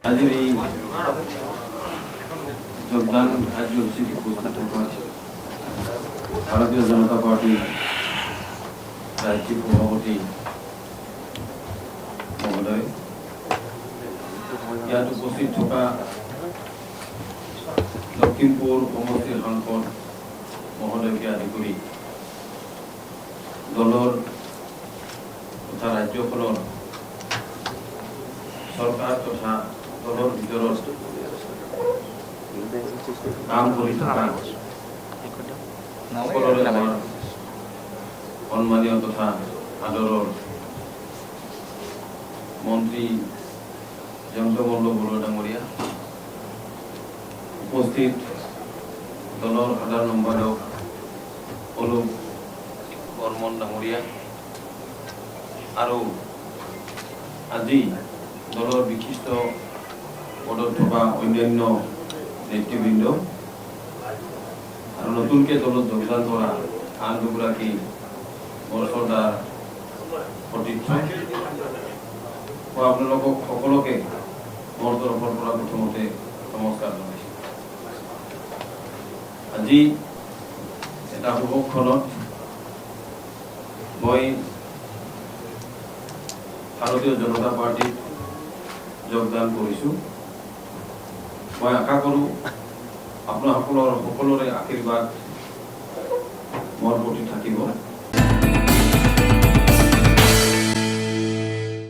আজির এই যোগদান কার্যসূচিতে উপস্থিত থাকা ভারতীয় জনতা পার্টি রাজ্যিক সভাপতি মহোদয়, ইয়াত উপস্থিত থকা লখিমপুর সমষ্টির সাংসদ মহোদয়কে আদি করে দলৰ তথা ৰাজ্যখনৰ চৰকাৰ তথা দলৰ ভিতৰত কাম কৰি থকা সকলোৰে আমাৰ সন্মানীয় তথা আদৰৰ মন্ত্ৰী জয়ন্তমল্ল বৰুৱা ডাঙৰীয়া, উপস্থিত দলৰ সাধাৰণ সম্পাদক অনুপ বৰ্মন ডাঙৰীয়া আৰু আজি দলৰ বিশিষ্ট পদত থকা অন্যান্য নেতৃবৃন্দ আৰু নতুনকৈ দলত যোগদান কৰা আন দুগৰাকী বৰচৰ্দাৰ সতীৰ্থ, মই আপোনালোকক সকলোকে মোৰ তৰফৰ পৰা প্ৰথমতে নমস্কাৰ জনাইছোঁ। আজি এটা শুভক্ষণত মই ভাৰতীয় জনতা পাৰ্টিত যোগদান কৰিছোঁ। মই আশা কৰোঁ আপোনাসকলৰ সকলোৰে আশীৰ্বাদ মোৰ প্ৰতি থাকিব।